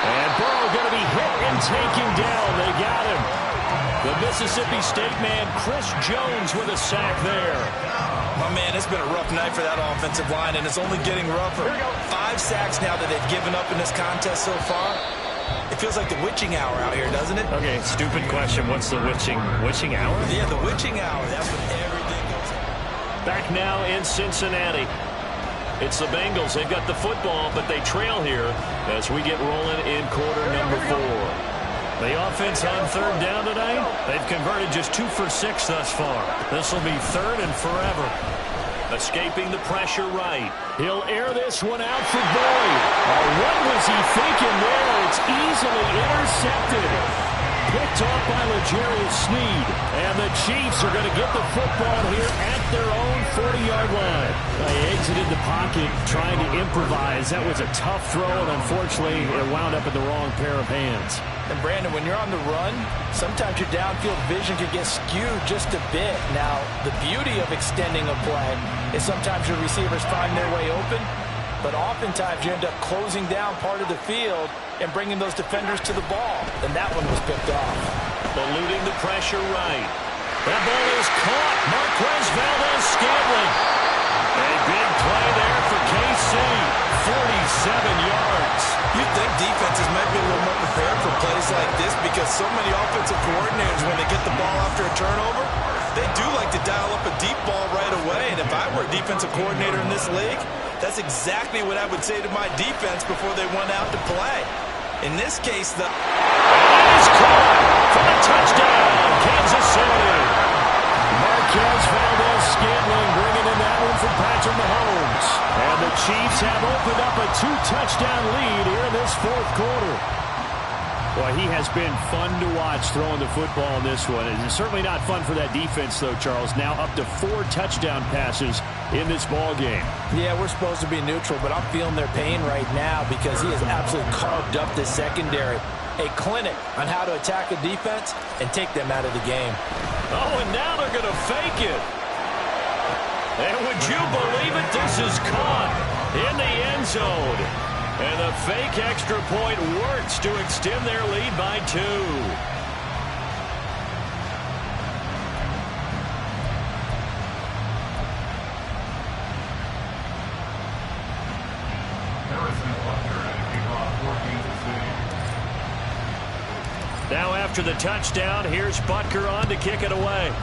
S1: And Burrow going to be hit and taken down. They got him. The Mississippi State man, Chris Jones, with a sack there.
S2: My man, it's been a rough night for that offensive line, and it's only getting rougher. 5 sacks now that they've given up in this contest so far. It feels like the witching hour out here, doesn't it?
S1: Okay, stupid question. What's the witching hour?
S2: Yeah, the witching hour. That's when everything goes on.
S1: Back now in Cincinnati. It's the Bengals. They've got the football, but they trail here as we get rolling in quarter number 4. The offense on 3rd down tonight, they've converted just 2 for 6 thus far. This will be 3rd and forever. Escaping the pressure right. He'll air this one out for Boyd. Oh, what was he thinking there? It's easily intercepted. Picked off by L'Jarius Sneed. And the Chiefs are going to get the football here at their own 40-yard line. They exited the pocket trying to improvise. That was a tough throw, and unfortunately, it wound up in the wrong pair of hands.
S3: And Brandon, when you're on the run, sometimes your downfield vision can get skewed just a bit. Now, the beauty of extending a play is sometimes your receivers find their way open, but oftentimes you end up closing down part of the field and bringing those defenders to the ball. And that one was picked off.
S1: Eluding the pressure right. That ball is caught. Marquez Valdes-Scantling. A big play there for KC. 47 yards.
S2: You'd think defenses might be a little more prepared for plays like this because so many offensive coordinators, when they get the ball after a turnover, they do like to dial up a deep ball right away. And if I were a defensive coordinator in this league, that's exactly what I would say to my defense before they went out to play. In this case, the...
S1: And it's caught for a touchdown, Kansas City. Marquez Valdes-Scantling bringing in that one from Patrick Mahomes. And the Chiefs have opened up a 2-touchdown lead here in this 4th quarter. Boy, he has been fun to watch throwing the football in this one. It's certainly not fun for that defense, though, Charles. Now up to 4 touchdown passes in this ball game.
S3: Yeah, we're supposed to be neutral, but I'm feeling their pain right now because he has absolutely carved up this secondary. A clinic on how to attack a defense and take them out of the game.
S1: Oh, and now they're going to fake it. And would you believe it? This is caught in the end zone. And the fake extra point works to extend their lead by 2. Now after the touchdown, here's Butker on to kick it away.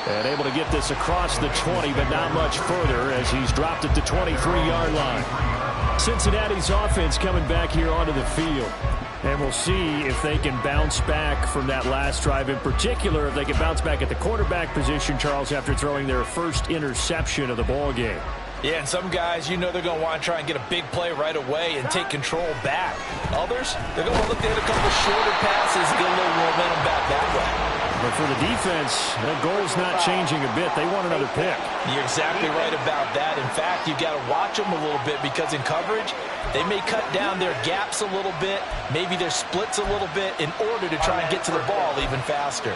S1: And able to get this across the 20, but not much further as he's dropped at the 23-yard line. Cincinnati's offense coming back here onto the field. And we'll see if they can bounce back from that last drive. In particular, if they can bounce back at the quarterback position, Charles, after throwing their first interception of the ball game.
S3: Yeah, and some guys, you know they're going to want to try and get a big play right away and take control back. Others, they're going to look to hit a couple shorter passes, get a little momentum back that way.
S1: But for the defense, that goal's not changing a bit. They want another pick.
S3: You're exactly right about that. In fact, you've got to watch them a little bit because in coverage, they may cut down their gaps a little bit, maybe their splits a little bit in order to try and get to the ball even faster.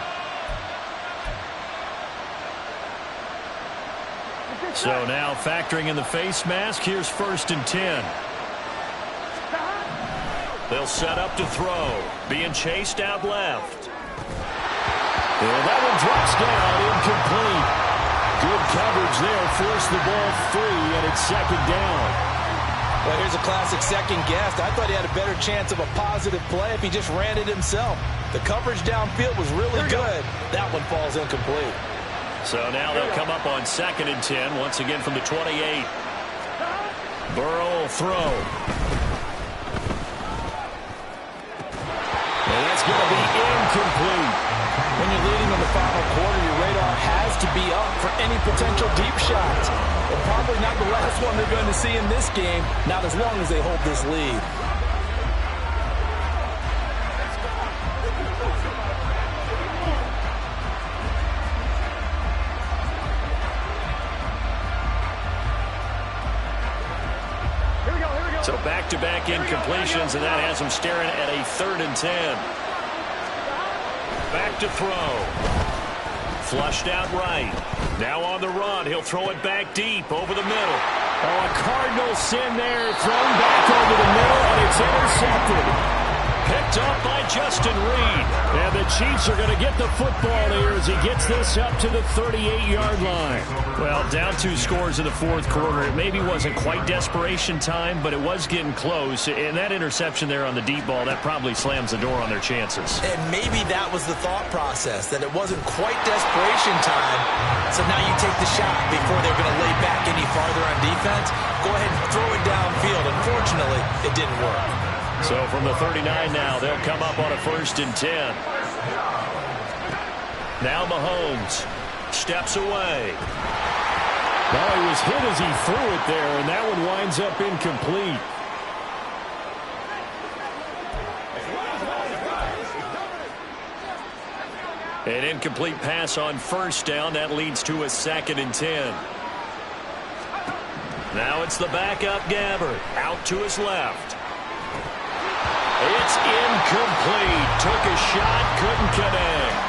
S1: So now factoring in the face mask, here's 1st and 10. They'll set up to throw. Being chased out left. And that one drops down, incomplete. Good coverage there, forced the ball free, and it's 2nd down.
S3: Well, here's a classic second guess. I thought he had a better chance of a positive play if he just ran it himself. The coverage downfield was really good. That one falls incomplete.
S1: So now they'll come up on 2nd and 10, once again from the 28. Burrow will throw. And that's going to be incomplete.
S3: When you're leading in the final quarter, your radar has to be up for any potential deep shots. And probably not the last one they're going to see in this game, not as long as they hold this lead.
S1: So back-to-back incompletions, and that has them staring at a 3rd and 10. Back to throw. Flushed out right. Now on the run. He'll throw it back deep over the middle. Oh, a Cardinal sin there. Thrown back over the middle, and it's intercepted. Picked up by Justin Reed. And the Chiefs are going to get the football here as he gets this up to the 38-yard line. Well, down 2 scores in the 4th quarter. It maybe wasn't quite desperation time, but it was getting close. And that interception there on the deep ball, that probably slams the door on their chances.
S2: And maybe that was the thought process, that it wasn't quite desperation time. So now you take the shot before they're going to lay back any farther on defense. Go ahead and throw it downfield. Unfortunately, it didn't work.
S1: So from the 39 now, they'll come up on a 1st and 10. Now Mahomes steps away. Well, he was hit as he threw it there, and that one winds up incomplete. An incomplete pass on 1st down. That leads to a 2nd and 10. Now it's the backup Gabbert. Out to his left. It's incomplete. Took a shot, couldn't connect.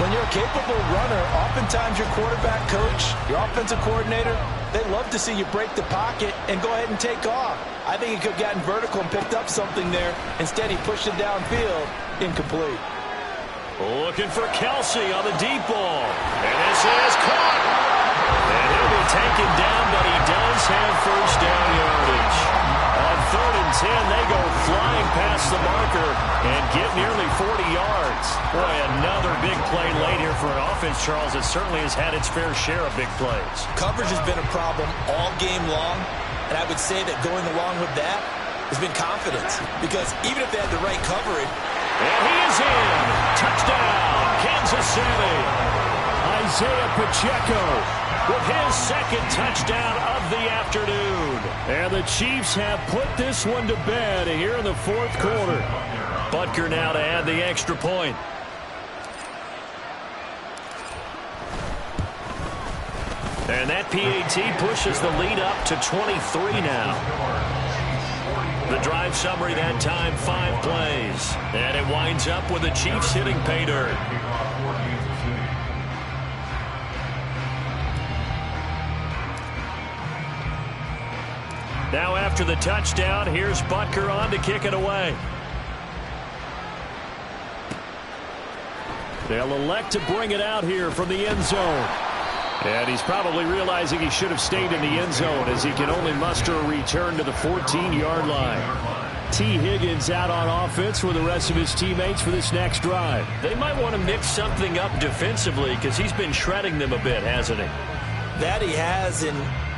S3: When you're a capable runner, oftentimes your quarterback coach, your offensive coordinator, they love to see you break the pocket and go ahead and take off. I think he could have gotten vertical and picked up something there. Instead, he pushed it downfield. Incomplete.
S1: Looking for Kelsey on the deep ball. And this is caught. And he'll be taken down, but he does have 1st down yardage. On 3rd and 10, they go flying past the marker and get nearly 40 yards. Boy, another big play late here for an offense, Charles, that certainly has had its fair share of big plays.
S2: Coverage has been a problem all game long, and I would say that going along with that has been confidence. Because even if they had the right coverage...
S1: And he is in. Touchdown, Kansas City. Isaiah Pacheco with his 2nd touchdown of the afternoon. And the Chiefs have put this one to bed here in the fourth quarter. Butker now to add the extra point. And that PAT pushes the lead up to 23 now. The drive summary that time, 5 plays. And it winds up with the Chiefs hitting pay dirt. Now after the touchdown, here's Butker on to kick it away. They'll elect to bring it out here from the end zone. And he's probably realizing he should have stayed in the end zone as he can only muster a return to the 14-yard line. T. Higgins out on offense with the rest of his teammates for this next drive. They might want to mix something up defensively because he's been shredding them a bit, hasn't he?
S2: That he has, and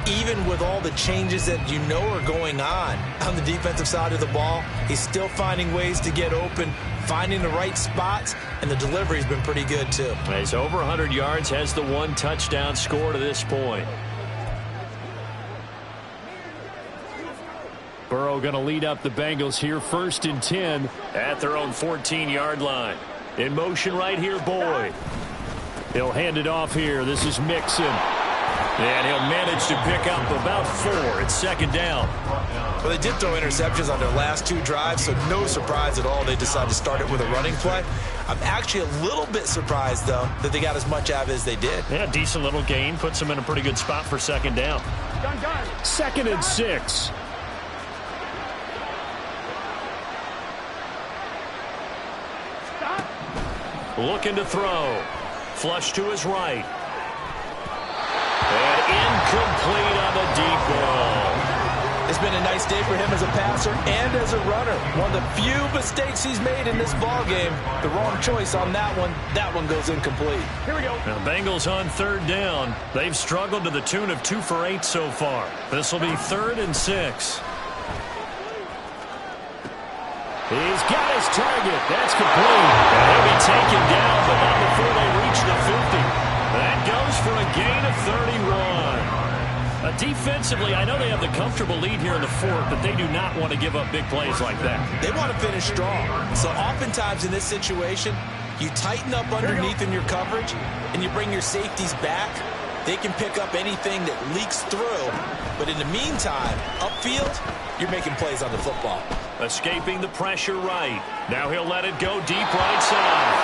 S2: even with all the changes that you know are going on the defensive side of the ball, he's still finding ways to get open, finding the right spots, and the delivery's been pretty good too.
S1: He's over 100 yards, has the 1 touchdown score to this point. Burrow going to lead up the Bengals here, 1st and 10 at their own 14-yard line. In motion right here, Boyd. He'll hand it off here. This is Mixon. And he'll manage to pick up about 4. It's 2nd down.
S2: Well, they did throw interceptions on their last 2 drives, so no surprise at all they decided to start it with a running play. I'm actually a little bit surprised, though, that they got as much out of it as they did.
S1: Yeah, decent little gain. Puts them in a pretty good spot for 2nd down. 2nd and 6. Looking to throw. Flush to his right. And incomplete on the deep ball.
S3: It's been a nice day for him as a passer and as a runner. One of the few mistakes he's made in this ball game. The wrong choice on that one. That one goes incomplete.
S4: Here we go.
S1: Now, the Bengals on 3rd down. They've struggled to the tune of 2 for 8 so far. This will be 3rd and 6. He's got his target. That's complete. And he'll be taken down, but not before they reach the 50. That goes for a gain of 31. Defensively, I know they have the comfortable lead here in the 4th, but they do not want to give up big plays like that.
S2: They want to finish strong. So oftentimes in this situation, you tighten up underneath in your coverage, and you bring your safeties back. They can pick up anything that leaks through. But in the meantime, upfield, you're making plays on the football.
S1: Escaping the pressure right. Now he'll let it go deep right side.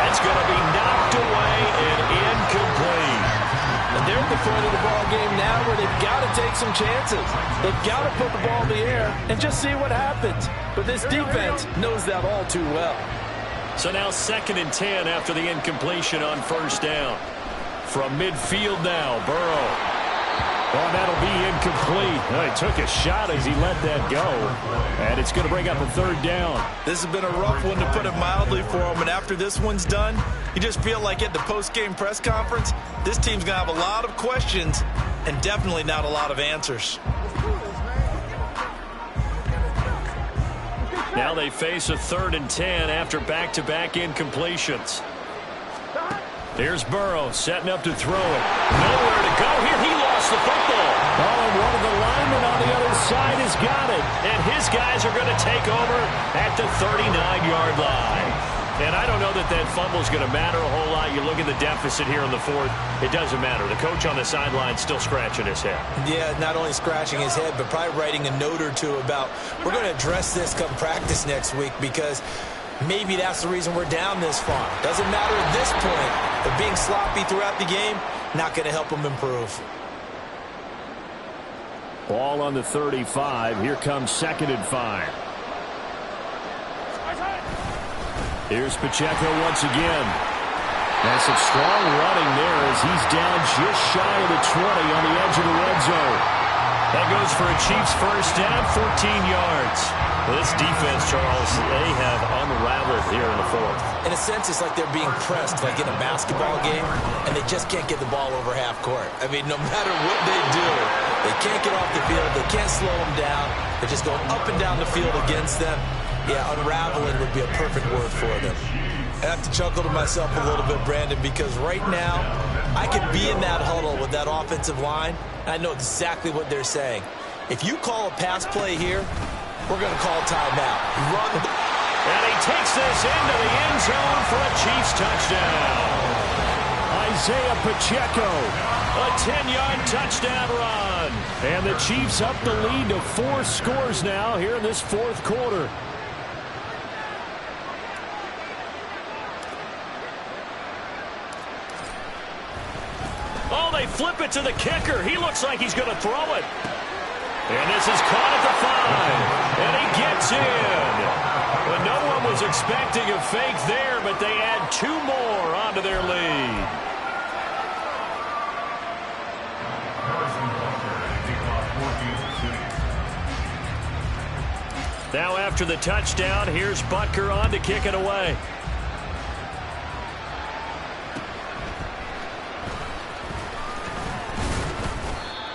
S1: That's going to be knocked away and incomplete.
S3: And they're at the front of the ball game now where they've got to take some chances. They've got to put the ball in the air and just see what happens. But this defense knows that all too well.
S1: So now 2nd and 10 after the incompletion on 1st down. From midfield now, Burrow. Oh, that'll be incomplete. Oh, he took a shot as he let that go. And it's going to bring up a 3rd down.
S2: This has been a rough one, to put it mildly, for him. And after this one's done, you just feel like at the post-game press conference, this team's going to have a lot of questions and definitely not a lot of answers.
S1: Now they face a 3rd and 10 after back-to-back incompletions. Here's Burrow setting up to throw it. Nowhere to go here. He lost the football. Oh, and one of the linemen on the other side has got it. And his guys are going to take over at the 39-yard line. And I don't know that that fumble is going to matter a whole lot. You look at the deficit here in the 4th. It doesn't matter. The coach on the sideline still scratching his head.
S2: Yeah, not only scratching his head, but probably writing a note or two about, we're going to address this come practice next week, because maybe that's the reason we're down this far. Doesn't matter at this point. But being sloppy throughout the game, not going to help them improve.
S1: Ball on the 35. Here comes 2nd and 5. Here's Pacheco once again. And some strong running there as he's down just shy of the 20 on the edge of the red zone. That goes for a Chiefs 1st down, 14 yards. This defense, Charles, they have unraveled here in the 4th.
S2: In a sense, it's like they're being pressed, like in a basketball game, and they just can't get the ball over half court. I mean, no matter what they do, they can't get off the field. They can't slow them down. They're just going up and down the field against them. Yeah, unraveling would be a perfect word for them. I have to chuckle to myself a little bit, Brandon, because right now, I could be in that huddle with that offensive line, and I know exactly what they're saying. If you call a pass play here, we're going to call timeout. Run the...
S1: And he takes this into the end zone for a Chiefs touchdown. Isaiah Pacheco, a 10-yard touchdown run. And the Chiefs up the lead to 4 scores now here in this fourth quarter. Oh, they flip it to the kicker. He looks like he's going to throw it. And this is caught at the 5. And he gets in. Well, no one was expecting a fake there, but they add 2 more onto their lead. Now after the touchdown, here's Butker on to kick it away.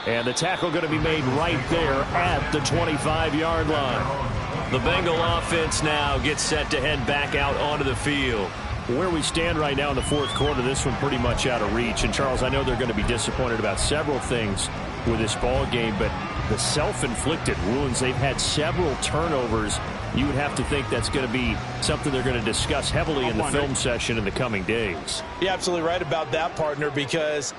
S1: And the tackle going to be made right there at the 25-yard line. The Bengal offense now gets set to head back out onto the field. Where we stand right now in the fourth quarter, this one pretty much out of reach. And, Charles, I know they're going to be disappointed about several things with this ball game, but the self-inflicted wounds, they've had several turnovers. You would have to think that's going to be something they're going to discuss heavily in the film session in the coming days.
S3: You're absolutely right about that, partner, because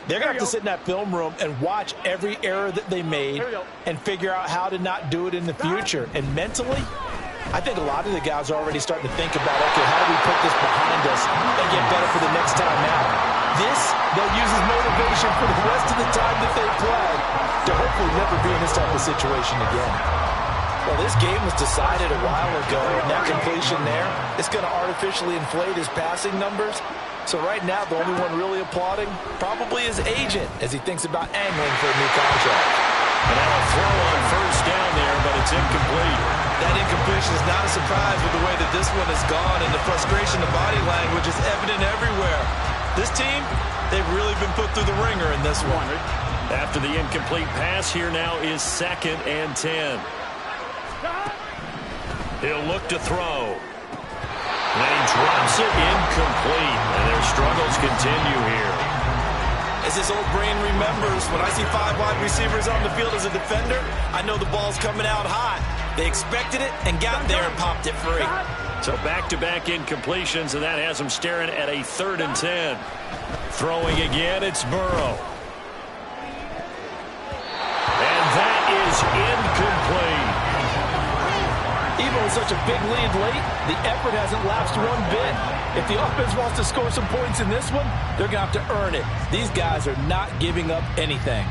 S3: they're going to have to sit in that film room and watch every error that they made and figure out how to not do it in the future. And mentally, I think a lot of the guys are already starting to think about, okay, how do we put this behind us and get better for the next time out? This, they'll use as motivation for the rest of the time that they play to hopefully never be in this type of situation again. Well, this game was decided a while ago, and that completion there, it's going to artificially inflate his passing numbers. So right now, the only one really applauding probably his agent as he thinks about angling for a new contract.
S1: And that'll throw on first down there, but it's incomplete.
S2: That incompletion is not a surprise with the way that this one has gone, and the frustration, the body language is evident everywhere. This team, they've really been put through the ringer in this one.
S1: After the incomplete pass, here now is 2nd and 10. He'll look to throw. And he drops it incomplete. And their struggles continue here.
S2: As his old brain remembers, when I see 5 wide receivers on the field as a defender, I know the ball's coming out hot. They expected it and got there and popped it free.
S1: So back-to-back incompletions, and that has them staring at a 3rd and 10. Throwing again, it's Burrow. And that is incomplete.
S3: Even with such a big lead late, the effort hasn't lapsed one bit. If the offense wants to score some points in this one, they're going to have to earn it. These guys are not giving up anything.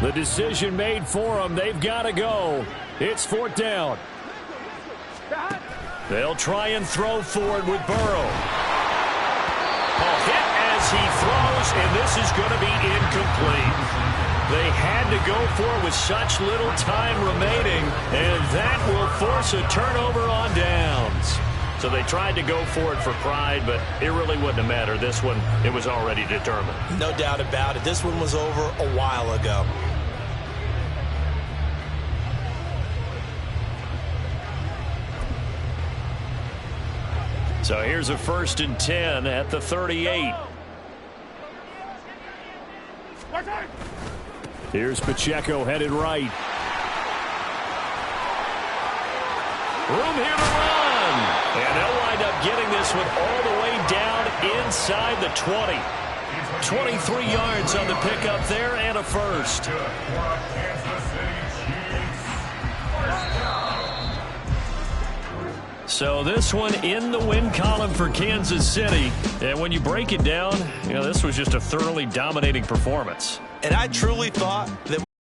S1: The decision made for them. They've got to go. It's 4th down. They'll try and throw forward with Burrow. A hit as he throws, and this is going to be incomplete. They had to go for it with such little time remaining, and that will force a turnover on downs. So they tried to go for it for pride, but it really wouldn't have mattered. This one, it was already determined.
S2: No doubt about it. This one was over a while ago.
S1: So here's a 1st and 10 at the 38. Here's Pacheco headed right. Room here to run. And they'll wind up getting this one all the way down inside the 20. 23 yards on the pickup there and a first. So this one in the win column for Kansas City. And when you break it down, you know, this was just a thoroughly dominating performance.
S2: And I truly thought that